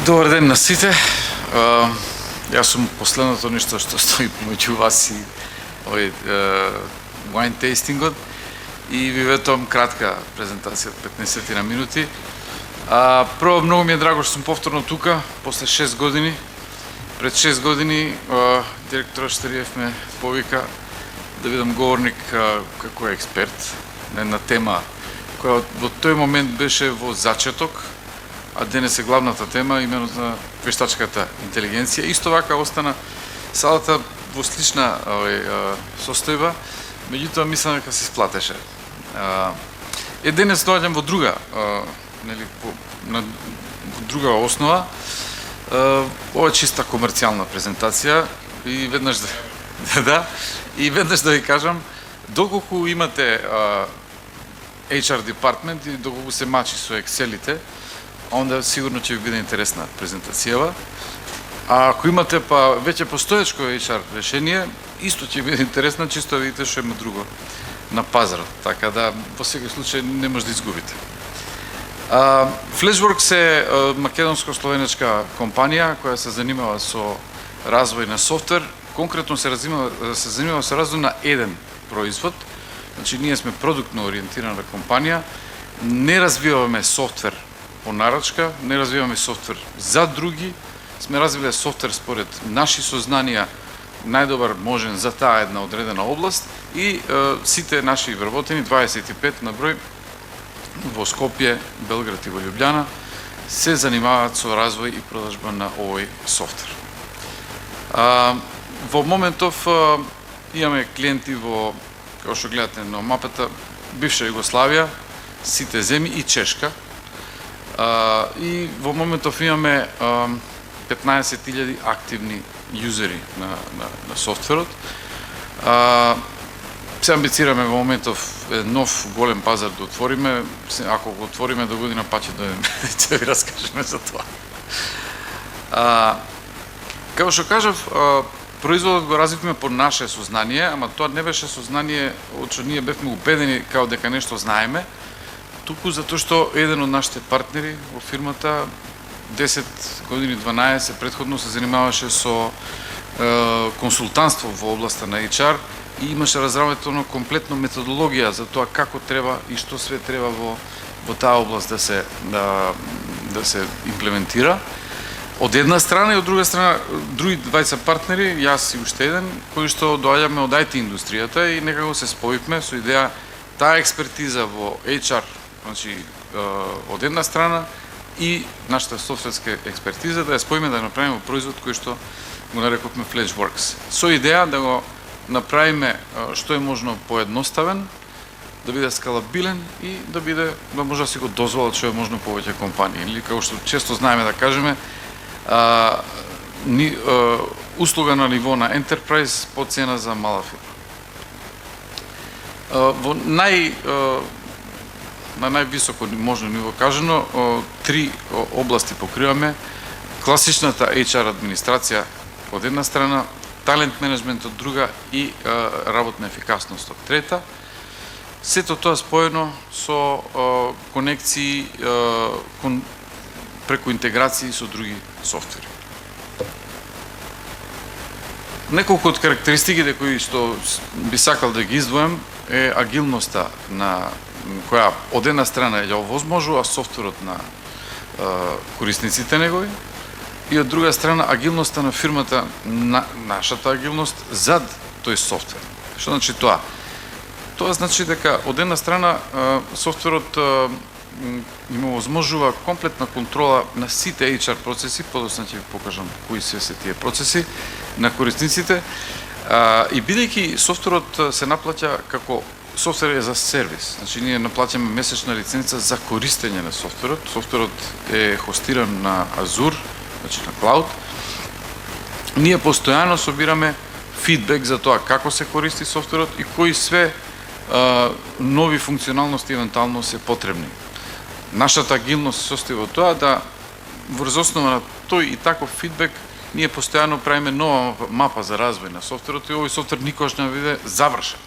Добар ден на сите. Јас сум последното нешто што стои помеѓу вас и овој wine tastingот и ви ветувам кратка презентација од 15 на минути. Прво, многу ми е драго што сум повторно тука после 6 години. Пред 6 години директорот Штариев ме повика да бидам говорник како експерт на една тема која во тој момент беше во зачеток, а денес е главната тема, именно на вештачката интелигенција. Исто вака остана салата во слична состојба, меѓутоа мислам дека се сплатеше. Денес доаѓам во друга, на друга основа. Ова е чиста комерцијална презентација и веднаш да ви кажам, доколку имате HR департмент и доколку се мачи со Excel-ите, онда сигурно ќе ви биде интересна презентацијава. А ако имате па веќе постоечко HR решение, исто ќе биде интересна, чисто видите што има друго на пазарот, така да во секој случај не може да изгубите. Flashworks е македонско-словенечка компанија која се занимава со развој на софтвер, конкретно се занимава со развој на еден производ. Значи ние сме продуктно ориентирана компанија, не развиваме софтвер по нарачка, не развиваме софтвер за други, сме развиле софтвер според наши сознанија најдобар можен за таа една одредена област и сите наши вработени, 25 на број, во Скопје, Белград и во Љубљана, се занимаваат со развој и продажба на овој софтвер. Во моментов имаме клиенти во, како што гледате на мапата, бивша Југославија, сите земји и Чешка. И во моментов имаме 15.000 активни јузери на софтверот. Се амбицираме во моментов нов голем пазар да отвориме. Ако го отвориме до година, па ќе да ви раскажеме за тоа. Како што кажав, производот го развивме по наше сознание, ама тоа не беше сознание од што ние бевме убедени као дека нешто знаеме, туку затоа што еден од нашите партнери во фирмата 10 години, 12 претходно се занимаваше со консултантство во областа на HR и имаше разработено комплетно методологија за тоа како треба и што све треба во таа област да се имплементира. Од една страна и од друга страна други двајца партнери, јас и уште еден, кои што доаѓаме од IT индустријата и некако се споивме со идеја таа експертиза во HR, значи од една страна и нашата софтверска експертиза да ја споиме да направиме производ кој што го нарековме Flashworks. Со идеја да го направиме што е можно поедноставен, да биде скалабилен и да може да си го дозволат што е можно повеќе компании. Или како што често знаеме да кажеме, услуга на ниво на Enterprise по цена за мала фирма. Во на највисоко можно ниво кажано, три области покриваме: класичната HR администрација од една страна, талент менеджмент од друга и работна ефикасност од трета. Сето тоа споено со конекции преку интеграции со други софтвери. Неколку од карактеристиките кои што би сакал да ги издвојам е агилноста на која од една страна ја овозможува софтверот на корисниците негови и од друга страна агилноста на фирмата, нашата агилност зад тој софтвер. Што значи тоа? Тоа значи дека од една страна софтверот има возможува комплетна контрола на сите HR процеси, подоцна ќе ви покажам кои се тие процеси на корисниците, и бидејќи софтверот се наплаќа како софтвер е за сервис, значи ние наплаќаме месечна лиценца за користење на софтверот. Софтверот е хостиран на Azure, значи на клауд. Ние постојано собираме фидбек за тоа како се користи софтверот и кои све нови функционалности евентуално се потребни. Нашата агилност се состои во тоа да врз основа на тој и таков фидбек ние постојано правиме нова мапа за развој на софтверот и овој софтвер никогаш не биде завршен.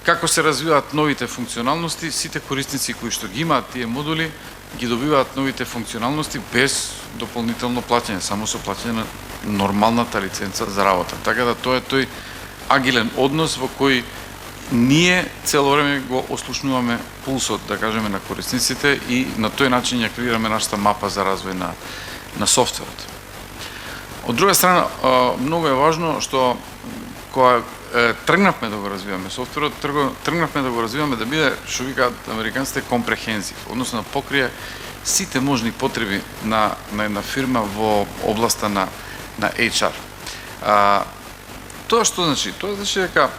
Како се развиваат новите функционалности, сите корисници кои што ги имаат тие модули, ги добиваат новите функционалности без дополнително плаќање, само со плаќање на нормалната лиценца за работа. Така да тоа е тој агилен однос во кој ние цело време го ослушнуваме пулсот, да кажеме, на корисниците и на тој начин ја креираме нашата мапа за развој на софтверот. Од друга страна, многу е важно што кога тргнавме да го развиваме софтверот, тргнавме да го развиваме да биде, што викаат американците, компрехензив, односно да покрие сите можни потреби на една фирма во областа на HR. Тоа што значи? Тоа значи дека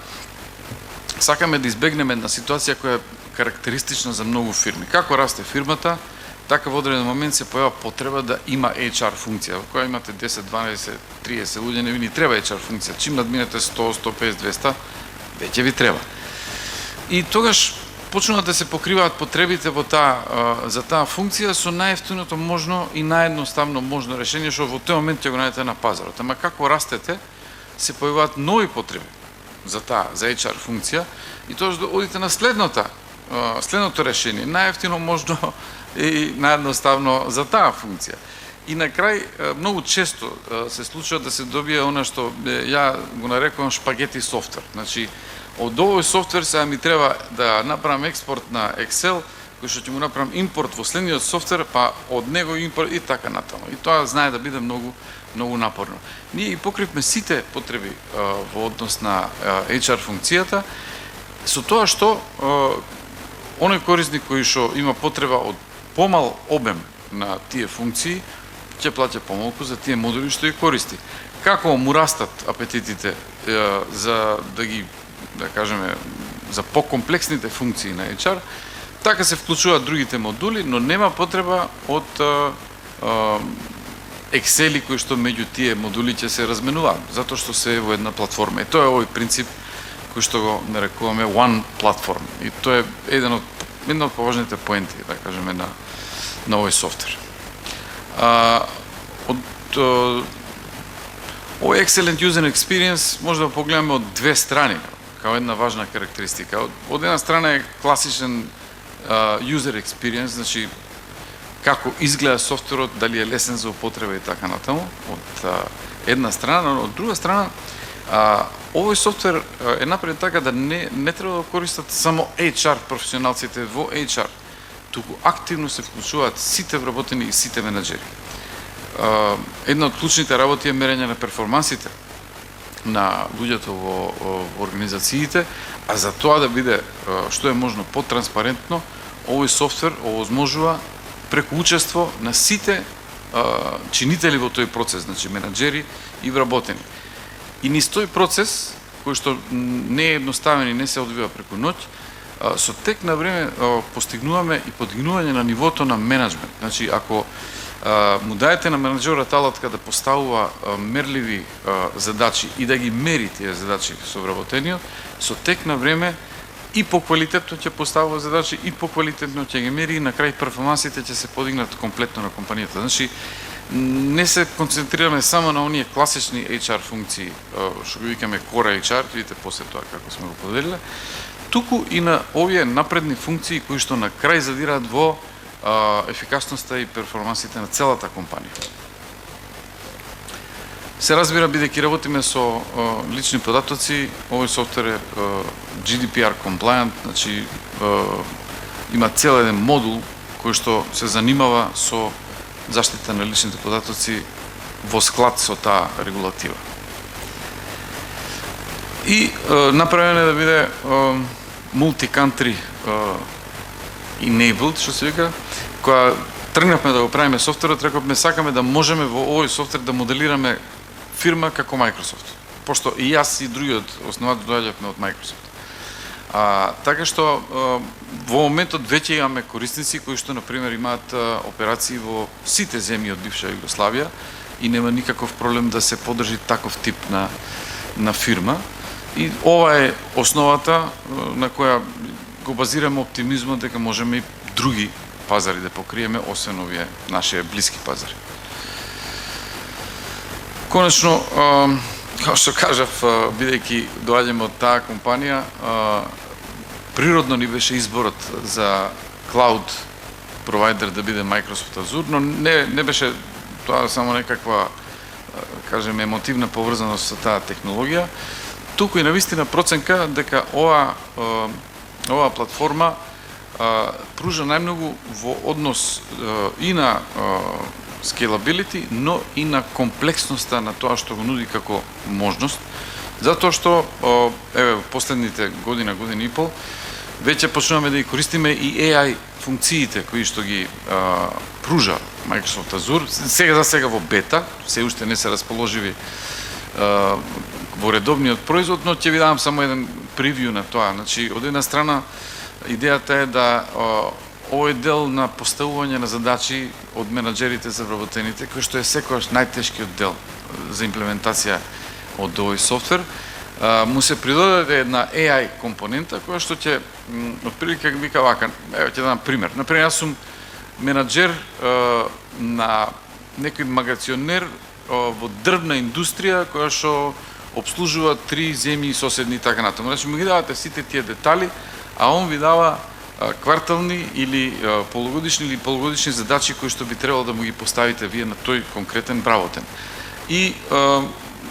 сакаме да избегнеме една ситуација која е карактеристична за многу фирми. Како расте фирмата, така во одреден момент се појава потреба да има HR функција. Кога имате 10, 12, 30 луѓе, не ви ни треба HR функција. Чим надминете 100, 150, 200, веќе ви треба. И тогаш почнуваат да се покриваат потребите за таа функција со најевтиното можно и наједноставно можно решение што во тој момент ќе го најдете на пазарот. Ама како растете, се појаваат нови потреби за HR функција и тоа што одите на следното решение, најевтино можно и наједноставно за таа функција. И на крај, многу често се случува да се добие она што ја го нарекувам шпагети софтвер. Значи, од овој софтвер сега ми треба да направам експорт на Excel, кој што ќе му направам импорт во следниот софтвер, па од него импорт и така натаму. И тоа знае да биде многу напорно. Ние и покривме сите потреби во однос на HR функцијата, со тоа што оној корисник кој што има потреба од помал обем на тие функции, ќе плаќа помалку за тие модули што ги користи. Како му растат апетитите за да ги, да кажеме, за покомплексните функции на HR, така се вклучуваат другите модули, но нема потреба од Excel-и кои што меѓу тие модули ќе се разменуваат, затоа што се е во една платформа. И тоа е овој принцип кој што го нарекуваме One Platform. И тоа е една од поважните поенти, да кажеме, на овој софтвер. Овој Excellent User Experience може да погледаме од две страни, као една важна карактеристика. Од една страна е класичен user experience, значи како изгледа софтверот, дали е лесен за употреба и така натаму, од една страна, но од друга страна, овој софтвер е направен така да не треба да користат само HR професионалците во HR, туку активно се вклучуваат сите вработени и сите менаџери. Една од клучните работи е мерење на перформансите на луѓето во организациите, а за тоа да биде што е можно потранспарентно, овој софтвер овозможува преку учество на сите чинители во тој процес, значи менаџери и вработени. И низ тој процес, кој што не е едноставен и не се одвива преку ноќ, со тек на време постигнуваме и подигнување на нивото на менеджмент. Значи, ако му даете на менаџерот алатка да поставува мерливи задачи и да ги мери тие задачи со вработениот, со тек на време и по квалитетно ќе поставува задачи и по квалитетно ќе ги мери и на крај перформансите ќе се подигнат комплетно на компанијата. Значи, не се концентрираме само на оние класични HR функции, што ги викаме Core HR, видите после тоа како сме го поделиле, туку и на овие напредни функции кои што на крај задираат во ефикасноста и перформансите на целата компанија. Се разбира, бидејќи работиме со лични податоци, овој софтвер е GDPR compliant, значи има цел еден модул кој што се занимава со заштита на личните податоци во склад со таа регулатива. И направено е да биде multi-country enabled, што се вика, кога тргнавме да го правиме софтверот, рековме сакаме да можеме во овој софтвер да моделираме фирма како Microsoft, пошто и јас и другиот основател доаѓавме од Microsoft. Така што во моментот веќе имаме корисници кои што, например, имаат операции во сите земји од бивша Југославија и нема никаков проблем да се поддржи таков тип на фирма. И ова е основата на која го базираме оптимизмот дека можеме и други пазари да покриеме, освен овие наши блиски пазари. Конечно, како што кажав, бидејќи доаѓаме од таа компанија, природно ни беше изборот за клауд провайдер да биде Microsoft Azure, но не беше тоа само некаква, кажеме, емотивна поврзаност со таа технологија, туку и навистина проценка дека оваа платформа пружа најмногу во однос и на scalability, но и на комплексноста на тоа што го нуди како можност, затоа што еве последните година и пол веќе почнуваме да ги користиме и AI функциите кои што ги пружа Microsoft Azure. За сега во бета, се уште не се расположиви во редовниот производ, но ќе ви дам само еден превју на тоа. Значи, од една страна, идејата е да овој дел на поставување на задачи од менаџерите за вработените, кој што е секогаш најтешкиот дел за имплементација од овој софтвер, му се приdoдаде една AI компонента која што ќе отприлика вика вака. Еве ќе дам пример. Например, јас сум менаџер на некој магационер во дрвна индустрија која што обслужува 3 земји соседни и така натаму. Значи му ги давате сите тие детали, а он ви дава квартални или полугодишни задачи кои што би требало да му ги поставите вие на тој конкретен вработен. И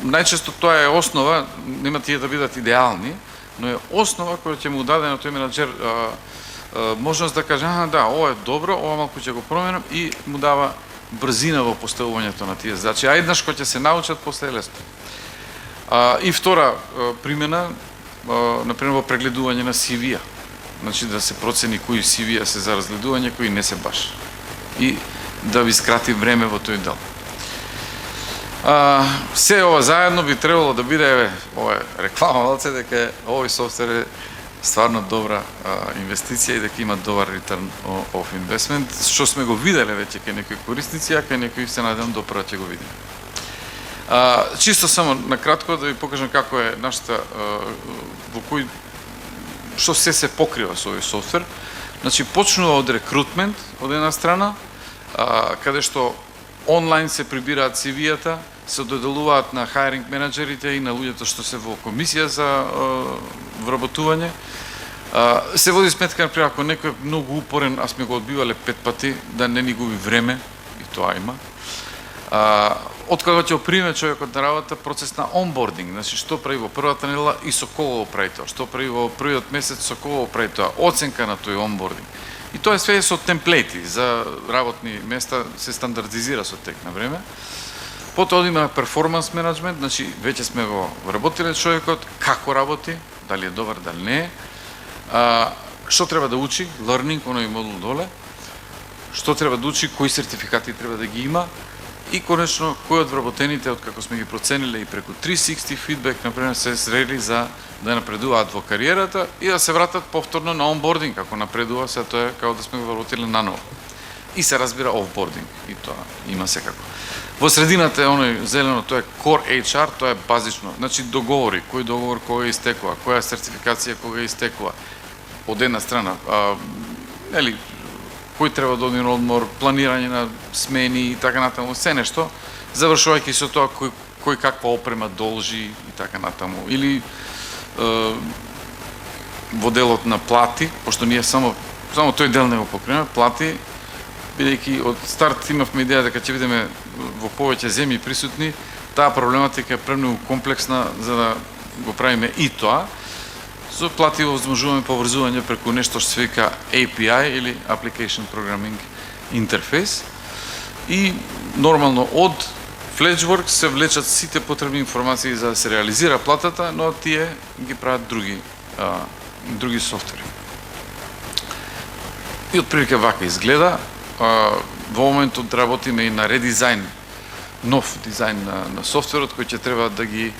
најчесто тоа е основа, нема тие да бидат идеални, но е основа која ќе му даде на тој менаџер можност да каже, да, ова е добро, ова малку ќе го променам, и му дава брзина во поставувањето на тие задачи. А еднаш кога ќе се научат, после е лесно. И втора примена, например, во прегледување на CV-а. Значи да се процени кои CV-а се за разгледување, кои не се баш. И да ви скрати време во тој дел. Се ова заедно би требало да биде, ова е реклама, малце, дека овој софтвер е стварно добра инвестиција и дека има добар return of investment, што сме го виделе веќе кај некои корисници, а кај некои се надевам допрва ќе го видиме. Чисто само накратко да ви покажам како е нашата, во кој, што се покрива со овој софтвер. Значи, почнува од рекрутмент, од една страна, каде што онлайн се прибираат CV-ата, се доделуваат на хайринг менеджерите и на луѓето што се во комисија за вработување. Се води сметка, например, ако некој е многу упорен, а сме го одбивале 5 пати, да не ни губи време, и тоа има. Од кога ќе оприме човекот на работа, процес на онбординг, значи што прави во првата недела и со кого го прави тоа, што прави во првиот месец, со кого го прави тоа, оценка на тој онбординг. И тоа е све со темплети за работни места, се стандардизира со тек на време. Потоа има перформанс менеджмент, значи веќе сме го вработиле човекот, како работи, дали е добар, дали не е, што треба да учи, learning, оној модул доле, што треба да учи, кои сертификати треба да ги има, и конечно кои од вработените, од како сме ги процениле и преку 360 фидбек, например, се зрели за да напредуваат во кариерата и да се вратат повторно на онбординг, како напредува, се тоа е како да сме го вработиле наново. И се разбира офбординг, и тоа има секако. Во средината е оној зелено, тоа е Core HR, тоа е базично. Значи договори, кој договор кога истекува, која сертификација кога истекува. Од една страна, нели, кој треба да оди на одмор, планирање на смени и така натаму, се нешто, завршувајќи со тоа кој каква опрема должи и така натаму. Или во делот на плати, пошто ние само тој дел не го покриваме, плати, бидејќи од старт имавме идеја дека ќе видиме во повеќе земји присутни, таа проблематика е премногу комплексна за да го правиме и тоа. Со плати овозможуваме поврзување преку нешто што се вика API или Application Programming Interface. И нормално од FletchWorks се влечат сите потребни информации за да се реализира платата, но тие ги прават други софтвери. И отприлика вака изгледа. Во моментот работиме и на редизајн, нов дизајн на софтверот, кој ќе треба да ги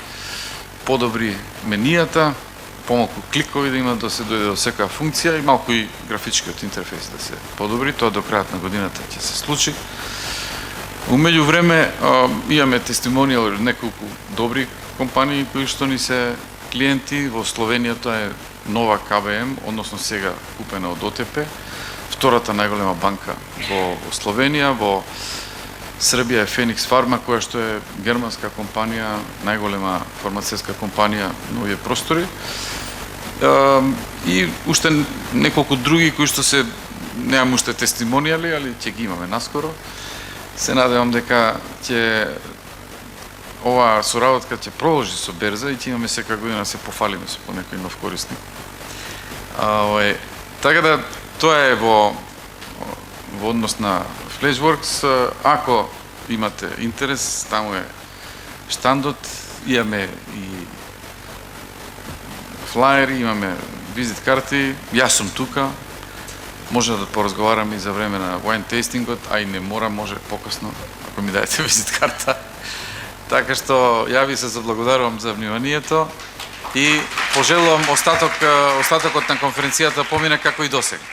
подобри менијата, помалку кликови да има да се дојде до секоја функција и малку и графичкиот интерфейс да се подобри. Тоа до крајот на годината ќе се случи. У меѓувреме имаме тестимонијал од неколку добри компании кои што ни се клиенти. Во Словенија тоа е Нова КБМ, односно сега купена од ОТП, втората најголема банка во Словенија. Во Србија е Феникс Фарма, која што е германска компанија, најголема фармацевска компанија на овие простори. И уште неколку други кои што се немам уште тестимонијали, али ќе ги имаме наскоро. Се надевам дека ќе оваа соработка ќе продолжи со берза и ќе имаме секако година да се пофалиме со по некој нов корисник. Така да тоа е во однос на Flashworks. Ако имате интерес, таму е штандот, имаме и флаери, имаме визит карти, јас сум тука, може да поразговараме и за време на wine tastingот, а и не мора, може покасно, ако ми даете визит карта. Така што ја ви се заблагодарувам за вниманието и пожелувам остатокот на конференцијата помине како и досега.